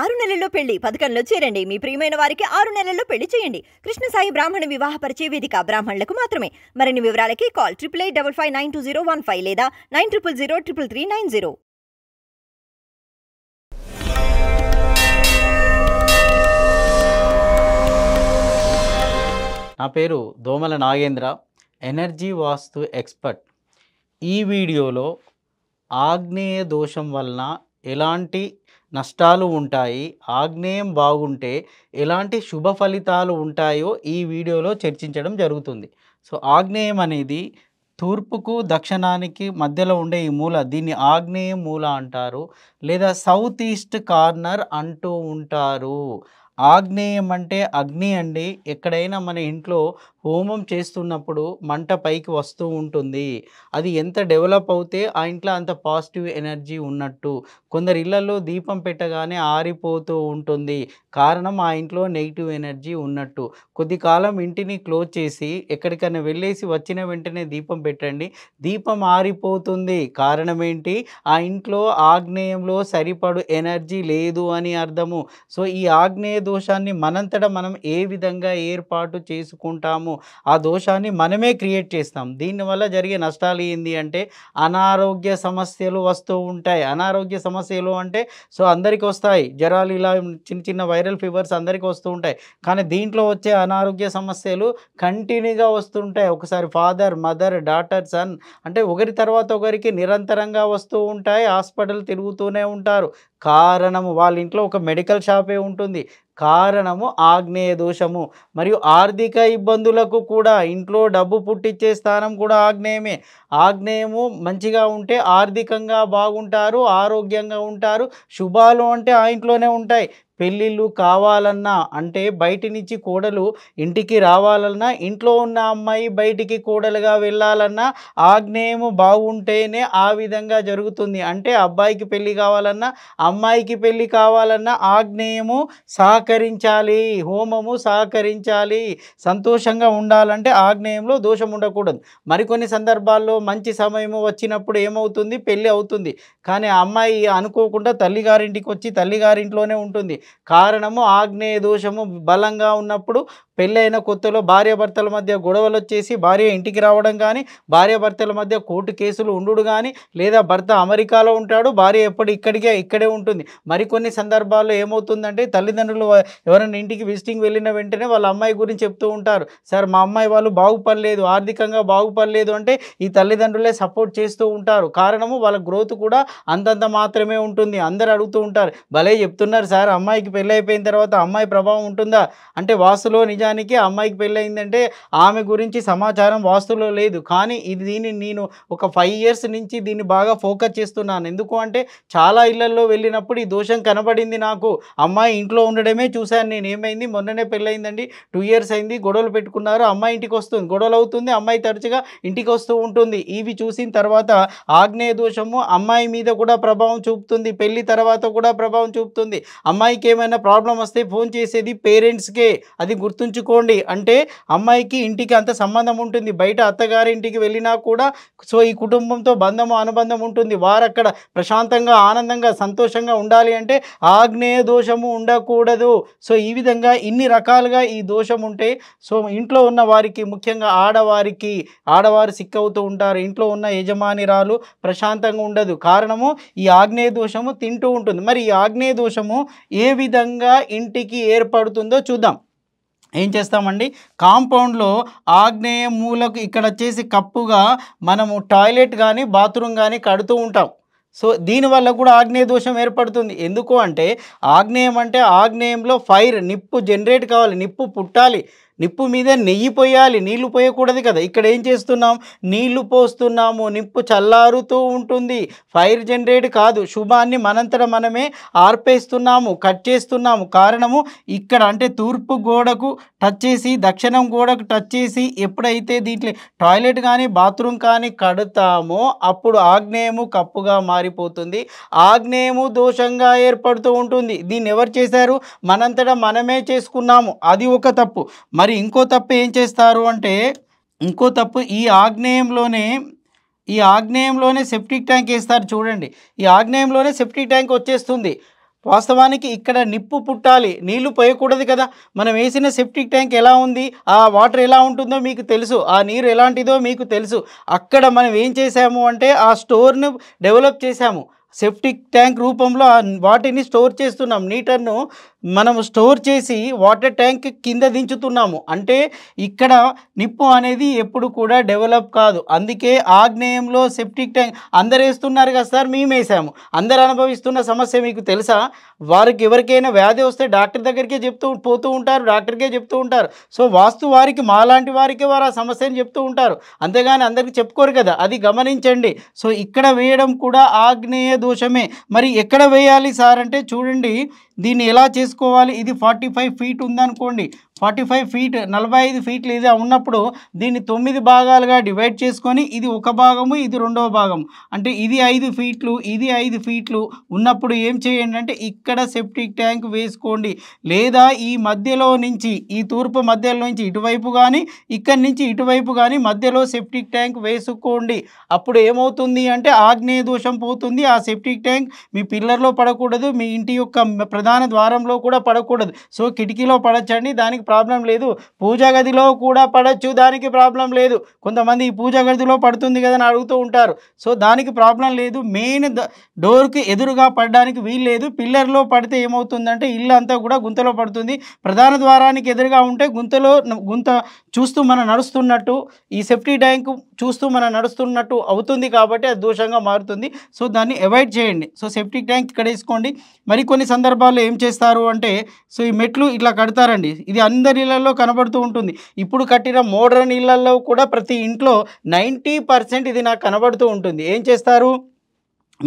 6 నెలల్లో పెళ్లి పథకంలో చేరండి. మీ ప్రియమైన వారికి 6 నెలల్లో పెళ్లి చేయండి. కృష్ణ సాయి బ్రాహ్మణ వివాహ పరిచయ వేదిక బ్రాహ్మణులకు మాత్రమే. మరిన్ని వివరాలకి కాల్ 8855592015 లేదా 9000333390. నా పేరు దోమల నాగేంద్ర, ఎనర్జీ వాస్తు ఎక్స్పర్ట్. ఈ వీడియోలో ఆగ్నేయ దోషం వలన ఎలాంటి నష్టాలు ఉంటాయి, ఆగ్నేయం బాగుంటే ఎలాంటి శుభ ఫలితాలు ఉంటాయో ఈ వీడియోలో చర్చించడం జరుగుతుంది. సో ఆగ్నేయం అనేది తూర్పుకు దక్షిణానికి మధ్యలో ఉండే ఈ మూల, దీన్ని ఆగ్నేయ మూల అంటారు, లేదా సౌత్ ఈస్ట్ కార్నర్ అంటూ ఉంటారు. ఆగ్నేయం అంటే అగ్ని అండి. ఎక్కడైనా మన ఇంట్లో హోమం చేస్తున్నప్పుడు మంట పైకి వస్తూ ఉంటుంది. అది ఎంత డెవలప్ అవుతే ఆ ఇంట్లో అంత పాజిటివ్ ఎనర్జీ ఉన్నట్టు. కొందరి ఇళ్లలో దీపం పెట్టగానే ఆరిపోతూ ఉంటుంది, కారణం ఆ ఇంట్లో నెగిటివ్ ఎనర్జీ ఉన్నట్టు. కొద్ది కాలం ఇంటిని క్లోజ్ చేసి ఎక్కడికైనా వెళ్ళేసి వచ్చిన వెంటనే దీపం పెట్టండి, దీపం ఆరిపోతుంది. కారణం ఏంటి? ఆ ఇంట్లో ఆగ్నేయంలో సరిపడు ఎనర్జీ లేదు అని అర్థము. సో ఈ ఆగ్నేయ దోషాన్ని మనంతటా మనం ఏ విధంగా ఏర్పాటు చేసుకుంటాము, ఆ దోషాన్ని మనమే క్రియేట్ చేస్తాం. దీనివల్ల జరిగే నష్టాలు ఏంది అంటే అనారోగ్య సమస్యలు వస్తూ ఉంటాయి. అనారోగ్య సమస్యలు అంటే సో అందరికీ వస్తాయి, జ్వరాలు, ఇలా చిన్న చిన్న వైరల్ ఫీవర్స్ అందరికీ వస్తూ ఉంటాయి. కానీ దీంట్లో వచ్చే అనారోగ్య సమస్యలు కంటిన్యూగా వస్తుంటాయి. ఒకసారి ఫాదర్, మదర్, డాటర్, సన్ అంటే ఒకరి తర్వాత ఒకరికి నిరంతరంగా వస్తూ ఉంటాయి. హాస్పిటల్ తిరుగుతూనే ఉంటారు. కారణము వాళ్ళ ఇంట్లో ఒక మెడికల్ షాపే ఉంటుంది. కారణము ఆగ్నేయ దోషము. మరియు ఆర్థిక ఇబ్బందులకు కూడా ఇంట్లో డబ్బు పుట్టించే స్థానం కూడా ఆగ్నేయమే. ఆగ్నేయము మంచిగా ఉంటే ఆర్థికంగా బాగుంటారు, ఆరోగ్యంగా ఉంటారు. శుభాలు అంటే ఆ ఇంట్లోనే ఉంటాయి. పెళ్ళిళ్ళు కావాలన్నా అంటే బయటి నుంచి కోడలు ఇంటికి రావాలన్నా, ఇంట్లో ఉన్న అమ్మాయి బయటికి కోడలుగా వెళ్ళాలన్నా ఆగ్నేయము బాగుంటేనే ఆ విధంగా జరుగుతుంది. అంటే అబ్బాయికి పెళ్ళి కావాలన్నా, అమ్మాయికి పెళ్ళి కావాలన్నా ఆగ్నేయము సహకరించాలి, హోమము సహకరించాలి. సంతోషంగా ఉండాలంటే ఆగ్నేయంలో దోషం ఉండకూడదు. మరికొన్ని సందర్భాల్లో మంచి సమయము వచ్చినప్పుడు ఏమవుతుంది, పెళ్ళి అవుతుంది. కానీ ఆ అమ్మాయి అనుకోకుండా తల్లిగారింటికి వచ్చి తల్లిగారింట్లోనే ఉంటుంది. కారణము ఆగ్నేయ దోషము బలంగా ఉన్నప్పుడు. పెళ్ళైన కొత్తలో భార్యాభర్తల మధ్య గొడవలు వచ్చేసి భార్య ఇంటికి రావడం కానీ, భార్యాభర్తల మధ్య కోర్టు కేసులు ఉండు కానీ, లేదా భర్త అమెరికాలో ఉంటాడు, భార్య ఇక్కడే ఉంటుంది. మరికొన్ని సందర్భాల్లో ఏమవుతుందంటే తల్లిదండ్రులు ఎవరైనా ఇంటికి విజిటింగ్ వెళ్ళిన వెంటనే వాళ్ళ అమ్మాయి గురించి చెప్తూ ఉంటారు, సార్ మా అమ్మాయి వాళ్ళు బాగుపడలేదు, ఆర్థికంగా బాగుపడలేదు అంటే ఈ తల్లిదండ్రులే సపోర్ట్ చేస్తూ ఉంటారు. కారణము వాళ్ళ గ్రోత్ కూడా అంతంత మాత్రమే ఉంటుంది. అందరు అడుగుతూ ఉంటారు, భలే చెప్తున్నారు సార్, అమ్మాయికి పెళ్ళి అయిపోయిన తర్వాత అమ్మాయి ప్రభావం ఉంటుందా అంటే వాస్తులో నిజానికి అమ్మాయికి పెళ్ళయిందంటే ఆమె గురించి సమాచారం వాస్తులో లేదు. కానీ దీన్ని నేను ఒక 5 years నుంచి దీన్ని బాగా ఫోకస్ చేస్తున్నాను. ఎందుకు అంటే చాలా ఇళ్లలో వెళ్ళినప్పుడు ఈ దోషం కనబడింది నాకు. అమ్మాయి ఇంట్లో ఉండడమే చూశాను నేను. ఏమైంది, మొన్ననే పెళ్ళయిందండి, 2 years అయింది, గొడవలు పెట్టుకున్నారు, అమ్మాయి ఇంటికి వస్తుంది, గొడవలు అవుతుంది, అమ్మాయి తరచుగా ఇంటికి వస్తూ ఉంటుంది. ఇవి చూసిన తర్వాత ఆగ్నేయ దోషము అమ్మాయి మీద కూడా ప్రభావం చూపుతుంది, పెళ్లి తర్వాత కూడా ప్రభావం చూపుతుంది. అమ్మాయికి ఏమైనా ప్రాబ్లం వస్తే ఫోన్ చేసేది పేరెంట్స్కే, అది గుర్తుంచుకోండి. అంటే అమ్మాయికి ఇంటికి అంత సంబంధం ఉంటుంది. బయట అత్తగారి ఇంటికి వెళ్ళినా కూడా సో ఈ కుటుంబంతో బంధము అనుబంధం ఉంటుంది. వారు అక్కడ ప్రశాంతంగా, ఆనందంగా, సంతోషంగా ఉండాలి అంటే ఆగ్నేయ దోషము ఉండకూడదు. సో ఈ విధంగా ఇన్ని రకాలుగా ఈ దోషం ఉంటే సో ఇంట్లో ఉన్న వారికి, ముఖ్యంగా ఆడవారు సిక్ అవుతూ ఉంటారు. ఇంట్లో ఉన్న యజమానిరాలు ప్రశాంతంగా ఉండదు. కారణము ఈ ఆగ్నేయ దోషము తింటూ ఉంటుంది. మరి ఈ ఆగ్నేయ దోషము ఏ విధంగా ఇంటికి ఏర్పడుతుందో చూద్దాం. ఏం చేస్తామండి, కాంపౌండ్లో ఆగ్నేయ మూలకు ఇక్కడ వచ్చేసి కప్పుగా మనము టాయిలెట్ కానీ బాత్రూమ్ కానీ కడుతూ ఉంటాం. సో దీనివల్ల కూడా ఆగ్నేయ దోషం ఏర్పడుతుంది. ఎందుకు అంటే ఆగ్నేయం అంటే ఆగ్నేయంలో ఫైర్, నిప్పు జనరేట్ కావాలి, నిప్పు పుట్టాలి, నిప్పు మీద నెయ్యి పోయాలి, నీళ్లు పోయకూడదు కదా. ఇక్కడ ఏం చేస్తున్నాం, నీళ్లు పోస్తున్నాము, నిప్పు చల్లారుతూ ఉంటుంది, ఫైర్ జనరేట్ కాదు. శుభాన్ని మనంతట మనమే ఆర్పేస్తున్నాము, కట్ చేస్తున్నాము. కారణము ఇక్కడ అంటే తూర్పు గోడకు టచ్ చేసి, దక్షిణం గోడకు టచ్ చేసి ఎప్పుడైతే దీంట్లో టాయిలెట్ కానీ బాత్రూమ్ కానీ కడతామో అప్పుడు ఆగ్నేయము కప్పుగా మారిపోతుంది, ఆగ్నేయము దోషంగా ఏర్పడుతూ ఉంటుంది. దీన్ని ఎవరు చేశారు, మనంతటా మనమే చేసుకున్నాము. అది ఒక తప్పు. మరి ఇంకో తప్పు ఏం చేస్తారు అంటే, ఈ ఆగ్నేయంలోనే సెప్టిక్ ట్యాంక్ వేస్తారు. చూడండి, ఈ ఆగ్నేయంలోనే సెప్టిక్ ట్యాంక్ వచ్చేస్తుంది. వాస్తవానికి ఇక్కడ నిప్పు పుట్టాలి, నీళ్లు పోయకూడదు కదా. మనం వేసిన సెప్టిక్ ట్యాంక్ ఎలా ఉంది, ఆ వాటర్ ఎలా ఉంటుందో మీకు తెలుసు, ఆ నీరు ఎలాంటిదో మీకు తెలుసు. అక్కడ మనం ఏం చేసాము అంటే ఆ స్టోర్ను డెవలప్ చేసాము. సెప్టిక్ ట్యాంక్ రూపంలో వాటిని స్టోర్ చేస్తున్నాం. నీటర్ను మనము స్టోర్ చేసి వాటర్ ట్యాంక్ కింద దించుతున్నాము. అంటే ఇక్కడ నిప్పు అనేది ఎప్పుడు కూడా డెవలప్ కాదు. అందుకే ఆగ్నేయంలో సెప్టిక్ ట్యాంక్ అందరు వేస్తున్నారు కదా సార్, మేము వేసాము. అందరు అనుభవిస్తున్న సమస్య మీకు తెలుసా? వారికి ఎవరికైనా వ్యాధి వస్తే డాక్టర్ దగ్గరికే పోతూ ఉంటారు, డాక్టర్కే చెప్తూ ఉంటారు. సో వాస్తు వారికి, మాలాంటి వారికి వారు ఆ సమస్యను చెప్తూ ఉంటారు, అంతేగాని అందరికీ చెప్పుకోరు కదా. అది గమనించండి. సో ఇక్కడ వేయడం కూడా ఆగ్నేయ దోషమే. మరి ఎక్కడ వేయాలి సార్ అంటే చూడండి, దీన్ని ఎలా చేసుకోవాలి. ఇది 45 ఫీట్ ఉందనుకోండి, 45 ఫీట్ 45 ఫీట్లు ఇది ఉన్నప్పుడు దీన్ని 9 భాగాలుగా డివైడ్ చేసుకొని ఇది ఒక భాగము, ఇది రెండవ భాగం, అంటే ఇది 5 ఫీట్లు, ఇది 5 ఫీట్లు ఉన్నప్పుడు ఏం చేయండి అంటే ఇక్కడ సెప్టిక్ ట్యాంక్ వేసుకోండి. లేదా ఈ మధ్యలో నుంచి, ఈ తూర్పు మధ్యలో నుంచి ఇటువైపు కానీ, ఇక్కడి నుంచి ఇటువైపు కానీ మధ్యలో సెప్టిక్ ట్యాంక్ వేసుకోండి. అప్పుడు ఏమవుతుంది అంటే ఆగ్నేయ దోషం పోతుంది. ఆ సెప్టిక్ ట్యాంక్ మీ పిల్లర్లో పడకూడదు, మీ ఇంటి యొక్క ప్రధాన ద్వారంలో కూడా పడకూడదు. సో కిటికీలో పడచ్చండి, దానికి ప్రాబ్లం లేదు. పూజా గదిలో కూడా పడచ్చు, దానికి ప్రాబ్లం లేదు. కొంతమంది ఈ పూజా గదిలో పడుతుంది కదా అని అడుగుతూ ఉంటారు. సో దానికి ప్రాబ్లం లేదు. మెయిన్ డోర్కి ఎదురుగా పడడానికి వీలు లేదు. పిల్లర్లో పడితే ఏమవుతుందంటే ఇల్లు అంతా కూడా గుంతలో పడుతుంది. ప్రధాన ద్వారానికి ఎదురుగా ఉంటే గుంత చూస్తూ మనం నడుస్తున్నట్టు, ఈ సెప్టిక్ ట్యాంక్ చూస్తూ మనం నడుస్తున్నట్టు అవుతుంది, కాబట్టి అది దోషంగా మారుతుంది. సో దాన్ని అవాయిడ్ చేయండి. సో సెప్టిక్ ట్యాంక్ ఇక్కడ వేసుకోండి. మరికొన్ని సందర్భాల్లో ఏం చేస్తారు అంటే, సో ఈ మెట్లు ఇట్లా కడతారండి. ఇది అందరి ఇళ్లలో కనబడుతూ ఉంటుంది. ఇప్పుడు కట్టిన మోడర్న్ ఇళ్లలో కూడా ప్రతి ఇంట్లో 90% ఇది నాకు కనబడుతూ ఉంటుంది. ఏం చేస్తారు?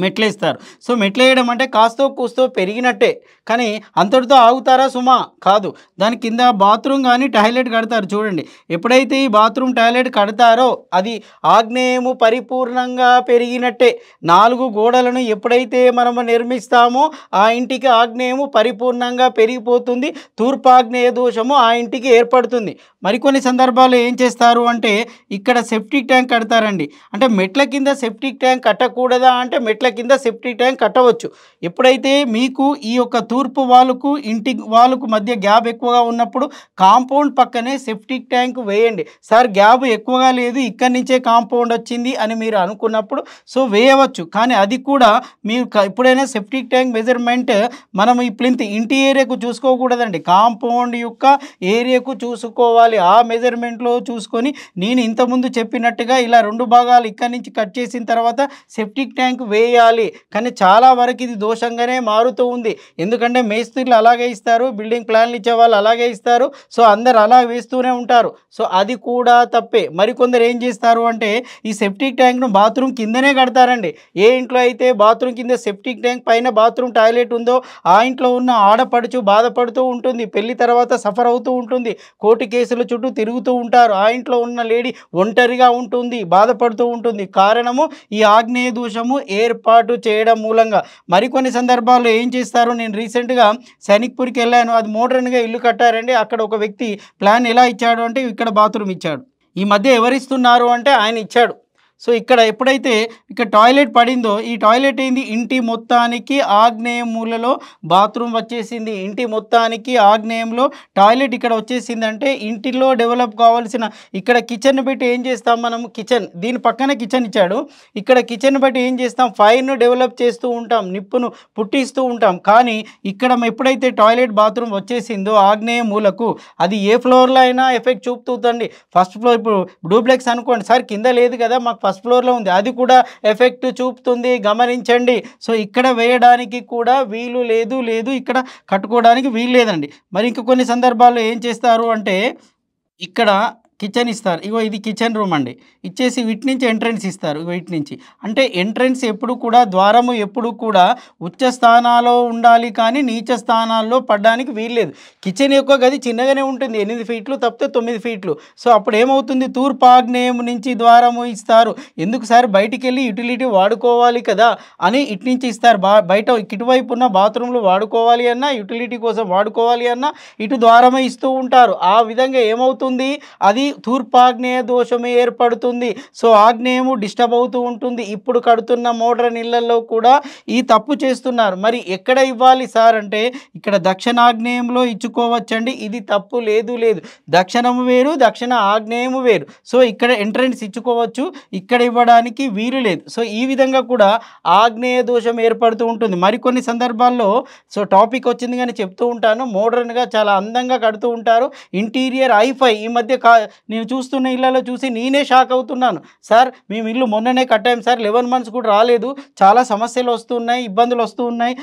మెట్లేస్తారు. సో మెట్లేయడం అంటే కాస్తో కూస్తో పెరిగినట్టే, కానీ అంతటితో ఆగుతారా సుమా? కాదు. దాని కింద బాత్రూమ్ కానీ టాయిలెట్ కడతారు. చూడండి, ఎప్పుడైతే ఈ బాత్రూమ్ టాయిలెట్ కడతారో అది ఆగ్నేయము పరిపూర్ణంగా పెరిగినట్టే. 4 గోడలను ఎప్పుడైతే మనము నిర్మిస్తామో ఆ ఇంటికి ఆగ్నేయము పరిపూర్ణంగా పెరిగిపోతుంది. తూర్పాగ్నేయ దోషము ఆ ఇంటికి ఏర్పడుతుంది. మరికొన్ని సందర్భాల్లో ఏం చేస్తారు అంటే ఇక్కడ సెప్టిక్ ట్యాంక్ కడతారండి. అంటే మెట్ల కింద సెప్టిక్ ట్యాంక్ కట్టకూడదా అంటే మెట్ల కింద సెప్టిక్ ట్యాంక్ కట్టవచ్చు. ఎప్పుడైతే మీకు ఈ యొక్క తూర్పు వాలుకు ఇంటి వాలుకు మధ్య గ్యాప్ ఎక్కువగా ఉన్నప్పుడు కాంపౌండ్ పక్కనే సెప్టిక్ ట్యాంక్ వేయండి. సార్ గ్యాప్ ఎక్కువగా లేదు, ఇక్కడి నుంచే కాంపౌండ్ వచ్చింది అని మీరు అనుకున్నప్పుడు సో వేయవచ్చు. కానీ అది కూడా మీరు ఎప్పుడైనా సెప్టిక్ ట్యాంక్ మెజర్మెంట్ మనం ఈ ప్లింత్ ఇంటి ఏరియాకు చూసుకోకూడదండి, కాంపౌండ్ యొక్క ఏరియాకు చూసుకోవాలి. ఆ మెజర్మెంట్లో చూసుకొని నేను ఇంతకుముందు చెప్పినట్టుగా ఇలా 2 భాగాలు ఇక్కడి నుంచి కట్ చేసిన తర్వాత సెప్టిక్ ట్యాంక్ వేయాలి. కానీ చాలా వరకు ఇది దోషంగానే మారుతూ ఉంది. ఎందుకంటే మేస్త్రీలు అలాగే ఇస్తారు, బిల్డింగ్ ప్లాన్లు ఇచ్చే వాళ్ళు అలాగే ఇస్తారు. సో అందరు అలా వేస్తూనే ఉంటారు. సో అది కూడా తప్పే. మరికొందరు ఏం చేస్తారు అంటే ఈ సెప్టిక్ ట్యాంక్ను బాత్రూమ్ కిందనే కడతారండి. ఏ ఇంట్లో అయితే బాత్రూమ్ కింద సెప్టిక్ ట్యాంక్ పైన బాత్రూమ్ టాయిలెట్ ఉందో ఆ ఇంట్లో ఉన్న ఆడపడుచు బాధపడుతూ ఉంటుంది, పెళ్లి తర్వాత సఫర్ అవుతూ ఉంటుంది, కోర్టు కేసుల చుట్టూ తిరుగుతూ ఉంటారు. ఆ ఇంట్లో ఉన్న లేడీ ఒంటరిగా ఉంటుంది, బాధపడుతూ ఉంటుంది. కారణము ఈ ఆగ్నేయ దోషము ఏర్పాటు చేయడం మూలంగా. మరికొన్ని సందర్భాల్లో ఏం చేస్తారు, నేను రీసెంట్గా సైనిక్పూర్కి వెళ్ళాను. అది మోడర్న్గా ఇల్లు కట్టారండి. అక్కడ ఒక వ్యక్తి ప్లాన్ ఎలా ఇచ్చాడు అంటే ఇక్కడ బాత్రూమ్ ఇచ్చాడు. ఈ మధ్య ఎవరిస్తున్నారు అంటే ఆయన ఇచ్చాడు. సో ఇక్కడ ఎప్పుడైతే ఇక్కడ టాయిలెట్ పడిందో ఈ టాయిలెట్ ఏంది, ఇంటి మొత్తానికి ఆగ్నేయ మూలలో బాత్రూమ్ వచ్చేసింది. ఇంటి మొత్తానికి ఆగ్నేయంలో టాయిలెట్ ఇక్కడ వచ్చేసింది. అంటే ఇంటిలో డెవలప్ కావాల్సిన ఇక్కడ కిచెన్ పెట్టి ఏం చేస్తాం మనం, కిచెన్ దీని పక్కన కిచెన్ ఇచ్చాడు. ఇక్కడ కిచెన్ బట్టి ఏం చేస్తాం, ఫైర్ను డెవలప్ చేస్తూ ఉంటాం, నిప్పును పుట్టిస్తూ ఉంటాం. కానీ ఇక్కడ ఎప్పుడైతే టాయిలెట్ బాత్రూమ్ వచ్చేసిందో ఆగ్నేయ మూలకు అది ఏ ఫ్లోర్లో అయినా ఎఫెక్ట్ చూపుతుందండి. ఫస్ట్ ఫ్లోర్, ఇప్పుడు డూప్లెక్స్ అనుకోండి, సార్ కింద లేదు కదా మాకు ఫస్ట్ ఫ్లోర్లో ఉంది, అది కూడా ఎఫెక్ట్ చూపుతుంది, గమనించండి. సో ఇక్కడ వేయడానికి కూడా వీలు లేదు, ఇక్కడ కట్టుకోవడానికి వీలు లేదండి. మరి ఇంకా కొన్ని సందర్భాల్లో ఏం చేస్తారు అంటే ఇక్కడ కిచెన్ ఇస్తారు. ఇగో ఇది కిచెన్ రూమ్ అండి, ఇచ్చేసి వీటి నుంచి ఎంట్రన్స్ ఇస్తారు. వీటి నుంచి అంటే ఎంట్రన్స్ ఎప్పుడు కూడా ద్వారము ఎప్పుడు కూడా ఉచ్చ స్థానాల్లో ఉండాలి, కానీ నీచ స్థానాల్లో పడడానికి వీల్లేదు. కిచెన్ యొక్క గది చిన్నగానే ఉంటుంది, 8 ఫీట్లు తప్పితే 9 ఫీట్లు. సో అప్పుడు ఏమవుతుంది, తూర్పాగ్నేయం నుంచి ద్వారము ఇస్తారు. ఎందుకు సార్ బయటికి వెళ్ళి యూటిలిటీ వాడుకోవాలి కదా అని ఇటు నుంచి ఇస్తారు. బయట ఇటువైపు ఉన్న బాత్రూంలు వాడుకోవాలి అన్నా, యూటిలిటీ కోసం వాడుకోవాలి అన్నా ఇటు ద్వారమే ఇస్తూ ఉంటారు. ఆ విధంగా ఏమవుతుంది, అది తూర్పాగ్నేయ దోషమే ఏర్పడుతుంది. సో ఆగ్నేయము డిస్టర్బ్ అవుతూ ఉంటుంది. ఇప్పుడు కడుతున్న మోడ్రన్ ఇళ్లలో కూడా ఈ తప్పు చేస్తున్నారు. మరి ఎక్కడ ఇవ్వాలి సార్ అంటే ఇక్కడ దక్షిణాగ్నేయంలో ఇచ్చుకోవచ్చండి. ఇది తప్పు లేదు. దక్షిణము వేరు, దక్షిణ ఆగ్నేయము వేరు. సో ఇక్కడ ఎంట్రన్స్ ఇచ్చుకోవచ్చు, ఇక్కడ ఇవ్వడానికి వీలు లేదు. సో ఈ విధంగా కూడా ఆగ్నేయ దోషం ఏర్పడుతూ ఉంటుంది. మరికొన్ని సందర్భాల్లో సో టాపిక్ వచ్చింది కానీ చెప్తూ ఉంటాను, మోడర్న్గా చాలా అందంగా కడుతూ ఉంటారు. Interior hifi. ఈ మధ్య నేను చూస్తున్న ఇళ్లలో చూసి నేనే షాక్ అవుతున్నాను. సార్ మేము ఇల్లు మొన్ననే కట్టాం సార్, 11 months కూడా రాలేదు, చాలా సమస్యలు వస్తున్నాయి, ఇబ్బందులు వస్తూ ఉన్నాయి,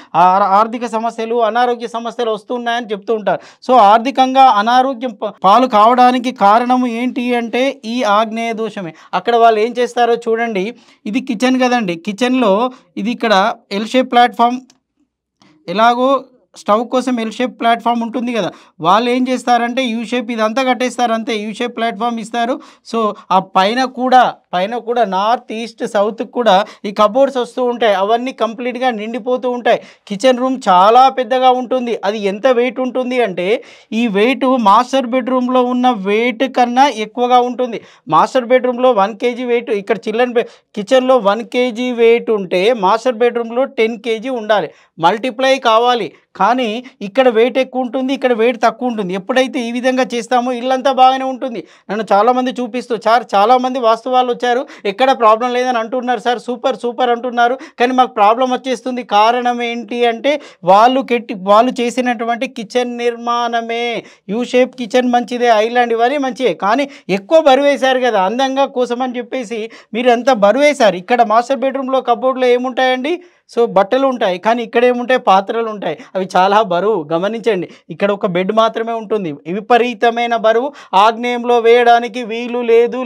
ఆర్థిక సమస్యలు, అనారోగ్య సమస్యలు వస్తున్నాయని చెప్తూ ఉంటారు. సో ఆర్థికంగా అనారోగ్యం పాలు కావడానికి కారణము ఏంటి అంటే ఈ ఆగ్నేయ దోషమే. అక్కడ వాళ్ళు ఏం చేస్తారో చూడండి. ఇది కిచెన్ కదండి, కిచెన్లో ఇది ఇక్కడ ఎల్ షేప్ ప్లాట్ఫామ్, ఎలాగో స్టవ్ కోసం ఎల్ షేప్ ప్లాట్ఫామ్ ఉంటుంది కదా, వాళ్ళు ఏం చేస్తారంటే యూ షేప్ ఇదంతా కట్టేస్తారు, అంతే యూ షేప్ ప్లాట్ఫామ్ ఇస్తారు. సో ఆ పైన కూడా నార్త్ ఈస్ట్ సౌత్కి కూడా ఈ కబోర్డ్స్ వస్తూ ఉంటాయి, అవన్నీ కంప్లీట్గా నిండిపోతూ ఉంటాయి. కిచెన్ రూమ్ చాలా పెద్దగా ఉంటుంది. అది ఎంత వెయిట్ ఉంటుంది అంటే ఈ వెయిట్ మాస్టర్ బెడ్రూమ్లో ఉన్న వెయిట్ కన్నా ఎక్కువగా ఉంటుంది. మాస్టర్ బెడ్రూమ్లో 1 kg వెయిట్, ఇక్కడ కిచెన్లో 1 kg వెయిట్ ఉంటే మాస్టర్ బెడ్రూమ్లో 10 kg ఉండాలి, మల్టిప్లై కావాలి. కానీ ఇక్కడ వెయిట్ ఎక్కువ ఉంటుంది, ఇక్కడ వెయిట్ తక్కువ ఉంటుంది. ఎప్పుడైతే ఈ విధంగా చేస్తామో ఇల్లంతా బాగానే ఉంటుంది. నన్ను చాలామంది చూపిస్తూ సార్ చాలామంది వాస్తు వాళ్ళు వచ్చారు, ఎక్కడ ప్రాబ్లం లేదని అంటున్నారు సార్, సూపర్ అంటున్నారు, కానీ మాకు ప్రాబ్లం వచ్చేస్తుంది. కారణం ఏంటి అంటే వాళ్ళు చేసినటువంటి కిచెన్ నిర్మాణమే. యూ షేప్ కిచెన్ మంచిదే, ఐలాండ్ ఇవన్నీ మంచిదే, కానీ ఎక్కువ బరువు వేశారు కదా అందంగా కోసమని చెప్పేసి మీరు ఎంత బరువు వేశారు. ఇక్కడ మాస్టర్ బెడ్రూమ్లో కబోర్డ్లో ఏముంటాయండి, సో బట్టలు ఉంటాయి, కానీ ఇక్కడ ఏముంటాయి, పాత్రలు ఉంటాయి, అవి చాలా బరువు. గమనించండి, ఇక్కడ ఒక బెడ్ మాత్రమే ఉంటుంది, విపరీతమైన బరువు, ఆగ్నేయంలో వేయడానికి వీలు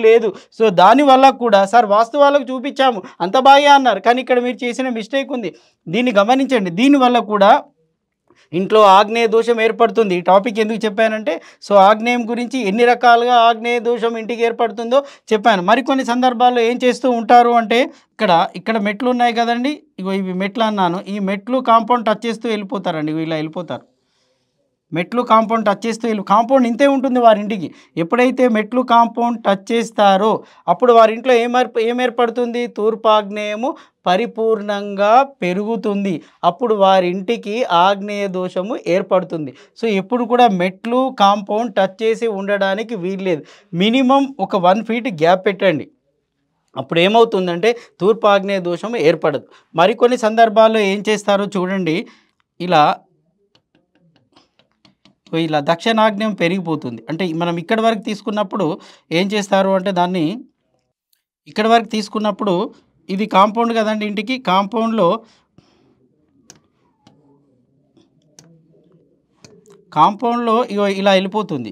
లేదు. సో దానివల్ల కూడా సార్ వాస్తు వాళ్ళకు చూపించాము అంత బాగా అన్నారు, కానీ ఇక్కడ మీరు చేసిన మిస్టేక్ ఉంది, దీన్ని గమనించండి. దీనివల్ల కూడా ఇంట్లో ఆగ్నేయ దోషం ఏర్పడుతుంది. ఈ టాపిక్ ఎందుకు చెప్పానంటే సో ఆగ్నేయం గురించి ఎన్ని రకాలుగా ఆగ్నేయ దోషం ఇంటికి ఏర్పడుతుందో చెప్పాను. మరికొన్ని సందర్భాల్లో ఏం చేస్తూ ఉంటారు అంటే ఇక్కడ మెట్లు ఉన్నాయి కదండి, ఇగో ఇవి మెట్లు అన్నాను, ఈ మెట్లు కాంపౌండ్ టచ్ చేస్తూ వెళ్ళిపోతారండి, ఇలా వెళ్ళిపోతారు. మెట్లు కాంపౌండ్ టచ్ చేస్తూ కాంపౌండ్ ఇంతే ఉంటుంది వారింటికి. ఎప్పుడైతే మెట్లు కాంపౌండ్ టచ్ చేస్తారో అప్పుడు వారింట్లో ఏం ఏర్పడుతుంది, తూర్పాగ్నేయము పరిపూర్ణంగా పెరుగుతుంది. అప్పుడు వారింటికి ఆగ్నేయ దోషము ఏర్పడుతుంది. సో ఎప్పుడు కూడా మెట్లు కాంపౌండ్ టచ్ చేసి ఉండడానికి వీల్లేదు. మినిమం ఒక 1 feet గ్యాప్ పెట్టండి, అప్పుడు ఏమవుతుందంటే తూర్పాగ్నేయ దోషం ఏర్పడదు. మరికొన్ని సందర్భాల్లో ఏం చేస్తారో చూడండి, ఇలా దక్షిణాగ్నేయం పెరిగిపోతుంది. అంటే మనం ఇక్కడ వరకు తీసుకున్నప్పుడు ఏం చేస్తారు అంటే దాన్ని ఇక్కడ వరకు తీసుకున్నప్పుడు ఇది కాంపౌండ్ కదండి, ఇంటికి కాంపౌండ్లో ఇగో ఇలా వెళ్ళిపోతుంది,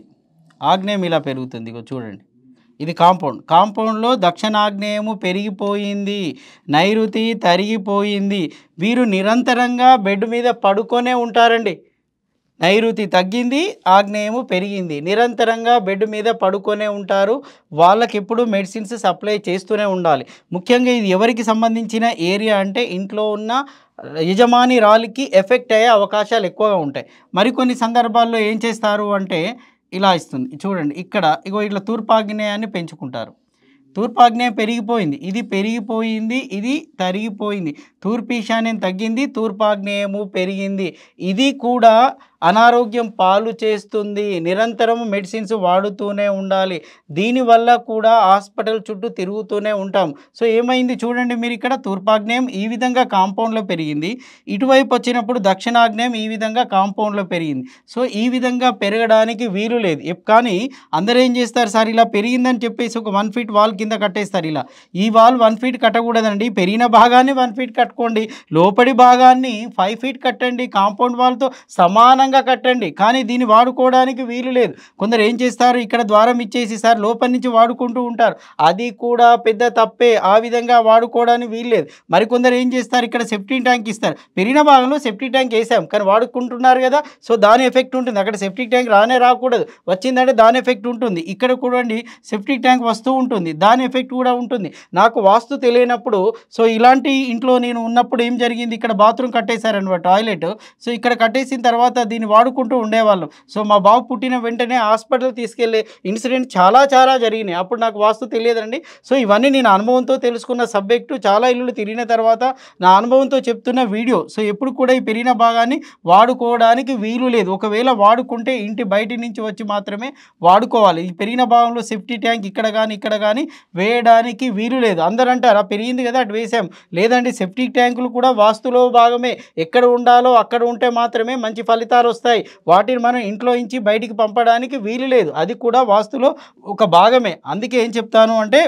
ఆగ్నేయం ఇలా పెరుగుతుంది. ఇగో చూడండి, ఇది కాంపౌండ్లో దక్షిణాగ్నేయము పెరిగిపోయింది, నైరుతి తరిగిపోయింది. వీరు నిరంతరంగా బెడ్ మీద పడుకొనే ఉంటారండి. నైరుతి తగ్గింది, ఆగ్నేయము పెరిగింది, నిరంతరంగా బెడ్ మీద పడుకొనే ఉంటారు. వాళ్ళకి ఎప్పుడు మెడిసిన్స్ సప్లై చేస్తూనే ఉండాలి. ముఖ్యంగా ఇది ఎవరికి సంబంధించిన ఏరియా అంటే ఇంట్లో ఉన్న యజమాని రాలికి ఎఫెక్ట్ అయ్యే అవకాశాలు ఎక్కువగా ఉంటాయి. మరికొన్ని సందర్భాల్లో ఏం చేస్తారు అంటే ఇలా ఇస్తుంది చూడండి, ఇగో ఇట్లా తూర్పాగ్నేయాన్ని పెంచుకుంటారు. తూర్పాగ్నేయం పెరిగిపోయింది, ఇది తరిగిపోయింది, తూర్పు ఈశాన్యం తగ్గింది, తూర్పాగ్నేయము పెరిగింది. ఇది కూడా అనారోగ్యం పాలు చేస్తుంది. నిరంతరం మెడిసిన్స్ వాడుతూనే ఉండాలి. దీనివల్ల కూడా హాస్పిటల్ చుట్టూ తిరుగుతూనే ఉంటాం. సో ఏమైంది చూడండి, మీరు ఇక్కడ తూర్పాగ్నేయం ఈ విధంగా కాంపౌండ్లో పెరిగింది, ఇటువైపు వచ్చినప్పుడు దక్షిణాగ్నేయం ఈ విధంగా కాంపౌండ్లో పెరిగింది. సో ఈ విధంగా పెరగడానికి వీలు లేదు. కానీ అందరూ ఏం చేస్తారు సార్, ఇలా పెరిగిందని చెప్పేసి ఒక 1 feet వాల్ కింద కట్టేస్తారు. ఇలా ఈ వాల్ 1 feet కట్టకూడదండి, పెరిగిన భాగాన్ని 1 feet కట్టుకోండి, లోపడి భాగాన్ని 5 feet కట్టండి, కాంపౌండ్ వాల్తో సమానంగా కట్టండి. కానీ దీన్ని వాడుకోవడానికి వీలు లేదు. కొందరు ఏం చేస్తారు, ఇక్కడ ద్వారం ఇచ్చేసి సార్ లోపల నుంచి వాడుకుంటూ ఉంటారు, అది కూడా పెద్ద తప్పే. ఆ విధంగా వాడుకోవడానికి వీలు లేదు. మరికొందరు ఏం చేస్తారు, ఇక్కడ సెప్టిక్ ట్యాంక్ ఇస్తారు, పెరిగిన భాగంలో సెప్టిక్ ట్యాంక్ వేసాం కానీ వాడుకుంటున్నారు కదా, సో దాని ఎఫెక్ట్ ఉంటుంది. అక్కడ సెప్టిక్ ట్యాంక్ రాకూడదు, వచ్చిందంటే దాని ఎఫెక్ట్ ఉంటుంది. ఇక్కడ కూడా సెప్టిక్ ట్యాంక్ వస్తూ ఉంటుంది, దాని దాని ఎఫెక్ట్ కూడా ఉంటుంది. నాకు వాస్తు తెలియనప్పుడు సో ఇలాంటి ఇంట్లో నేను ఉన్నప్పుడు ఏం జరిగింది, ఇక్కడ బాత్రూమ్ కట్టేశారనమాట, టాయిలెట్. సో ఇక్కడ కట్టేసిన తర్వాత దీన్ని వాడుకుంటూ ఉండేవాళ్ళం. సో మా బాబు పుట్టిన వెంటనే హాస్పిటల్ తీసుకెళ్ళే ఇన్సిడెంట్ చాలా చాలా జరిగినాయి. అప్పుడు నాకు వాస్తు తెలియదండి. సో ఇవన్నీ నేను అనుభవంతో తెలుసుకున్న సబ్జెక్టు. చాలా ఇల్లులు తిరిగిన తర్వాత నా అనుభవంతో చెప్తున్న వీడియో. సో ఎప్పుడు కూడా ఈ పెరిగిన భాగాన్ని వాడుకోవడానికి వీలు లేదు. ఒకవేళ వాడుకుంటే ఇంటి బయటి నుంచి వచ్చి మాత్రమే వాడుకోవాలి. ఈ పెరిగిన భాగంలో సేఫ్టీ ట్యాంక్ ఇక్కడ కానీ వేయడానికి వీలు లేదు. అందరూ అంటారు పెరిగింది కదా అటు వేసాం. లేదండి, సెప్టిక్ ట్యాంకులు కూడా వాస్తులో భాగమే. ఎక్కడ ఉండాలో అక్కడ ఉంటే మాత్రమే మంచి ఫలితాలు వస్తాయి. వాటిని మనం ఇంట్లో నుంచి బయటికి పంపడానికి వీలు లేదు. అది కూడా వాస్తులో ఒక భాగమే. అందుకే ఏం చెప్తాను అంటే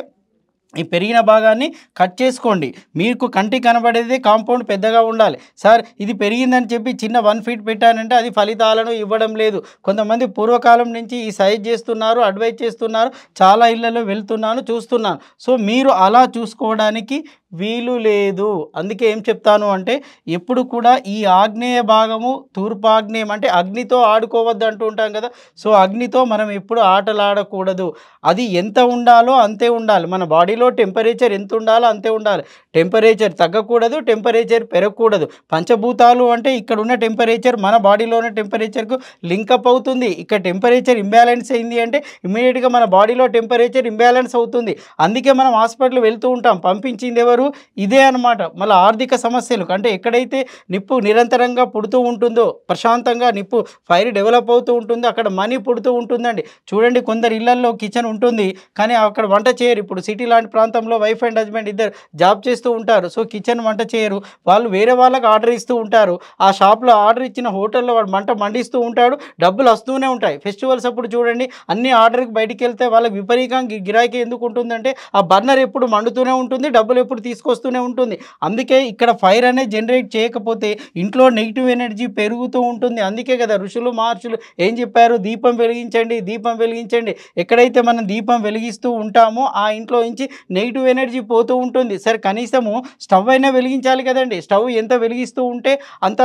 ఈ పెరిగిన భాగాన్ని కట్ చేసుకోండి. మీకు కంటికి కనబడేది కాంపౌండ్ పెద్దగా ఉండాలి. సార్ ఇది పెరిగిందని చెప్పి చిన్న 1 ఫీట్ పెట్టానంటే అది ఫలితాలను ఇవ్వడం లేదు. కొంతమంది పూర్వకాలం నుంచి ఈ సైజ్ చేస్తున్నారు, అడ్వైజ్ చేస్తున్నారు. చాలా ఇళ్లలో వెళ్తున్నాను, చూస్తున్నాను. సో మీరు అలా చూసుకోవడానికి వీలు లేదు. అందుకే ఏం చెప్తాను అంటే ఎప్పుడు కూడా ఈ ఆగ్నేయ భాగము, తూర్పాగ్నేయం అంటే అగ్నితో ఆడుకోవద్దు అంటూ ఉంటాం కదా. సో అగ్నితో మనం ఎప్పుడు ఆటలాడకూడదు. అది ఎంత ఉండాలో అంతే ఉండాలి. మన బాడీలో టెంపరేచర్ ఎంత ఉండాలో అంతే ఉండాలి. టెంపరేచర్ తగ్గకూడదు, టెంపరేచర్ పెరగకూడదు. పంచభూతాలు అంటే ఇక్కడ ఉన్న టెంపరేచర్ మన బాడీలో ఉన్న టెంపరేచర్కు లింకప్ అవుతుంది. ఇక్కడ టెంపరేచర్ ఇంబ్యాలెన్స్ అయింది అంటే ఇమ్మీడియట్గా మన బాడీలో టెంపరేచర్ ఇంబ్యాలెన్స్ అవుతుంది. అందుకే మనం హాస్పిటల్ వెళ్తూ ఉంటాం. పంపించింది ఎవరు? ఇదే అనమాట. మళ్ళీ ఆర్థిక సమస్యలు అంటే ఎక్కడైతే నిప్పు నిరంతరంగా పుడుతూ ఉంటుందో, ప్రశాంతంగా నిప్పు ఫైర్ డెవలప్ అవుతూ ఉంటుందో అక్కడ మనీ పుడుతూ ఉంటుందండి. చూడండి, కొందరు ఇళ్లల్లో కిచెన్ ఉంటుంది కానీ అక్కడ వంట చేయరు. ఇప్పుడు సిటీ లాంటి ప్రాంతంలో వైఫ్ అండ్ హస్బెండ్ ఇద్దరు జాబ్ చేస్తూ ఉంటారు. సో కిచెన్ వంట చేయరు. వాళ్ళు వేరే వాళ్ళకి ఆర్డర్ ఇస్తూ ఉంటారు. ఆ షాప్లో ఆర్డర్ ఇచ్చిన హోటల్లో వాడు మంట మండిస్తూ ఉంటాడు. డబ్బులు వస్తూనే ఉంటాయి. ఫెస్టివల్స్ అప్పుడు చూడండి, అన్ని ఆర్డర్కి బయటికి వెళ్తే వాళ్ళకి విపరీతంగా గిరాకీ ఎందుకు ఉంటుందంటే ఆ బర్నర్ ఎప్పుడు మండుతూనే ఉంటుంది, డబ్బులు ఎప్పుడు తీసుకొస్తూనే ఉంటుంది. అందుకే ఇక్కడ ఫైర్ అనేది జనరేట్ చేయకపోతే ఇంట్లో నెగిటివ్ ఎనర్జీ పెరుగుతూ ఉంటుంది. అందుకే కదా ఋషులు మహర్షులు ఏం చెప్పారు? దీపం వెలిగించండి, దీపం వెలిగించండి. ఎక్కడైతే మనం దీపం వెలిగిస్తూ ఉంటామో ఆ ఇంట్లో నుంచి నెగిటివ్ ఎనర్జీ పోతూ ఉంటుంది. సరే కనీసము స్టవ్ అయినా వెలిగించాలి కదండి. స్టవ్ ఎంత వెలిగిస్తూ ఉంటే అంత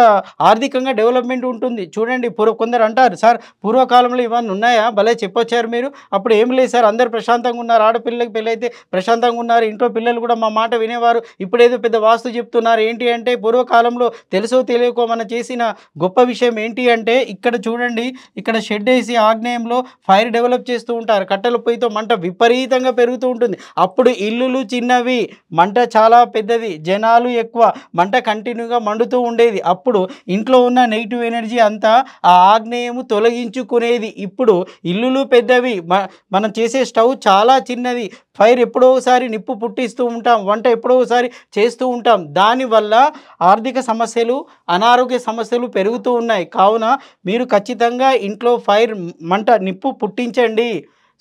ఆర్థికంగా డెవలప్మెంట్ ఉంటుంది. చూడండి, కొందరు అంటారు సార్ పూర్వకాలంలో ఇవన్నీ ఉన్నాయా? భలే చెప్పొచ్చారు మీరు. అప్పుడు ఏం లేదు సార్, అందరు ప్రశాంతంగా ఉన్నారు. ఆడపిల్లకి పెళ్ళైతే ప్రశాంతంగా ఉన్నారు. ఇంట్లో పిల్లలు కూడా మా మాట వినేవారు. ఇప్పుడేదో పెద్ద వాస్తు చెప్తున్నారు. ఏంటి అంటే పూర్వకాలంలో తెలుసో తెలియకో మనం చేసిన గొప్ప విషయం ఏంటి అంటే ఇక్కడ చూడండి, ఇక్కడ షెడ్ వేసి ఆగ్నేయంలో ఫైర్ డెవలప్ చేస్తూ ఉంటారు. కట్టెల పొయ్యితో మంట విపరీతంగా పెరుగుతూ ఉంటుంది. అప్పుడు ఇల్లులు చిన్నవి, మంట చాలా పెద్దది, జనాలు ఎక్కువ, మంట కంటిన్యూగా మండుతూ ఉండేది. అప్పుడు ఇంట్లో ఉన్న నెగిటివ్ ఎనర్జీ అంతా ఆ ఆగ్నేయము తొలగించుకునేది. ఇప్పుడు ఇల్లులు పెద్దవి, మనం చేసే స్టవ్ చాలా చిన్నది, ఫైర్ ఎప్పుడో ఒకసారి నిప్పు పుట్టిస్తూ ఉంటాం, వంట ఎప్పుడో ఒకసారి చేస్తూ ఉంటాం. దానివల్ల ఆర్థిక సమస్యలు, అనారోగ్య సమస్యలు పెరుగుతూ ఉన్నాయి. కావున మీరు ఖచ్చితంగా ఇంట్లో ఫైర్ మంట నిప్పు పుట్టించండి.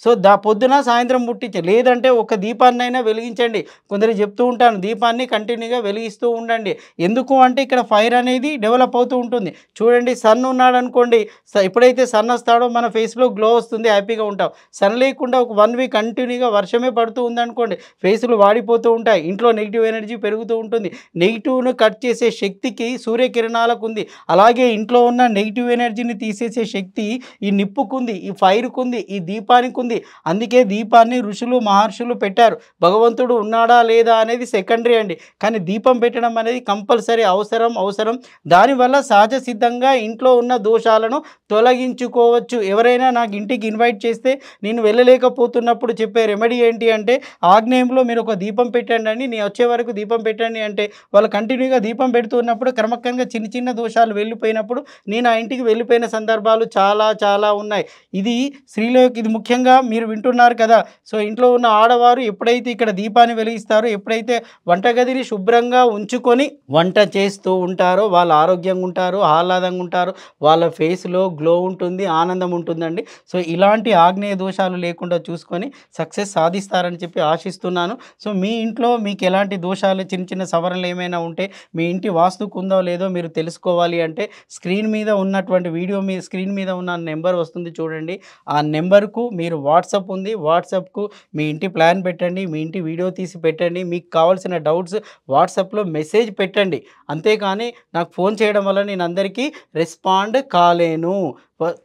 సో పొద్దున సాయంత్రం ముట్టించండి. లేదంటే ఒక దీపాన్నైనా వెలిగించండి. కొందరు చెప్తూ ఉంటాను దీపాన్ని కంటిన్యూగా వెలిగిస్తూ ఉండండి. ఎందుకు అంటే ఇక్కడ ఫైర్ అనేది డెవలప్ అవుతూ ఉంటుంది. చూడండి, సన్ ఉన్నాడు అనుకోండి, ఎప్పుడైతే సన్ వస్తాడో మన ఫేస్లో గ్లో వస్తుంది, హ్యాపీగా ఉంటాం. సన్ లేకుండా ఒక 1 వీక్ కంటిన్యూగా వర్షమే పడుతూ ఉందనుకోండి, ఫేసులు వాడిపోతూ ఉంటాయి. ఇంట్లో నెగిటివ్ ఎనర్జీ పెరుగుతూ ఉంటుంది. నెగిటివ్ను కట్ చేసే శక్తికి సూర్యకిరణాలకు ఉంది. అలాగే ఇంట్లో ఉన్న నెగిటివ్ ఎనర్జీని తీసేసే శక్తి ఈ నిప్పుకుంది, ఈ ఫైర్కుంది, ఈ దీపానికి ఉంది. అందుకే దీపాన్ని ఋషులు మహర్షులు పెట్టారు. భగవంతుడు ఉన్నాడా లేదా అనేది సెకండరీ అండి, కానీ దీపం పెట్టడం అనేది కంపల్సరీ అవసరం. దానివల్ల సహజ సిద్ధంగా ఇంట్లో ఉన్న దోషాలను తొలగించుకోవచ్చు. ఎవరైనా నాకు ఇంటికి ఇన్వైట్ చేస్తే నేను వెళ్ళలేకపోతున్నప్పుడు చెప్పే రెమెడీ ఏంటి అంటే ఆగ్నేయంలో మీరు ఒక దీపం పెట్టండి అని, నేను వచ్చే వరకు దీపం పెట్టండి అంటే వాళ్ళు కంటిన్యూగా దీపం పెడుతున్నప్పుడు క్రమక్రమంగా చిన్న చిన్న దోషాలు వెళ్ళిపోయినప్పుడు నేను ఆ ఇంటికి వెళ్ళిపోయిన సందర్భాలు చాలా ఉన్నాయి. ఇది స్త్రీలోకి, ఇది ముఖ్యంగా మీరు వింటున్నారు కదా. సో ఇంట్లో ఉన్న ఆడవారు ఎప్పుడైతే ఇక్కడ దీపాన్ని వెలిగిస్తారో, ఎప్పుడైతే వంటగదిని శుభ్రంగా ఉంచుకొని వంట చేస్తూ ఉంటారో వాళ్ళు ఆరోగ్యంగా ఉంటారు, ఆహ్లాదంగా ఉంటారు, వాళ్ళ ఫేస్లో గ్లో ఉంటుంది, ఆనందం ఉంటుందండి. సో ఇలాంటి ఆగ్నేయ దోషాలు లేకుండా చూసుకొని సక్సెస్ సాధిస్తారని చెప్పి ఆశిస్తున్నాను. సో మీ ఇంట్లో మీకు ఎలాంటి దోషాలు, చిన్న చిన్న సవరణలు ఏమైనా ఉంటే మీ ఇంటి వాస్తుకు ఉందో లేదో మీరు తెలుసుకోవాలి అంటే స్క్రీన్ మీద ఉన్నటువంటి వీడియో మీ స్క్రీన్ మీద ఉన్న నెంబర్ వస్తుంది చూడండి. ఆ నెంబర్కు మీరు వాట్సాప్ ఉంది, వాట్సాప్కు మీ ఇంటి ప్లాన్ పెట్టండి, మీ ఇంటి వీడియో తీసి పెట్టండి. మీకు కావాల్సిన డౌట్స్ వాట్సాప్లో మెసేజ్ పెట్టండి. అంతేకాని నాకు ఫోన్ చేయడం వల్ల నేను అందరికీ రెస్పాండ్ కాలేను,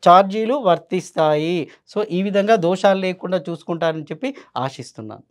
ఛార్జీలు వర్తిస్తాయి. సో ఈ విధంగా దోషాలు లేకుండా చూసుకుంటారని చెప్పి ఆశిస్తున్నాను.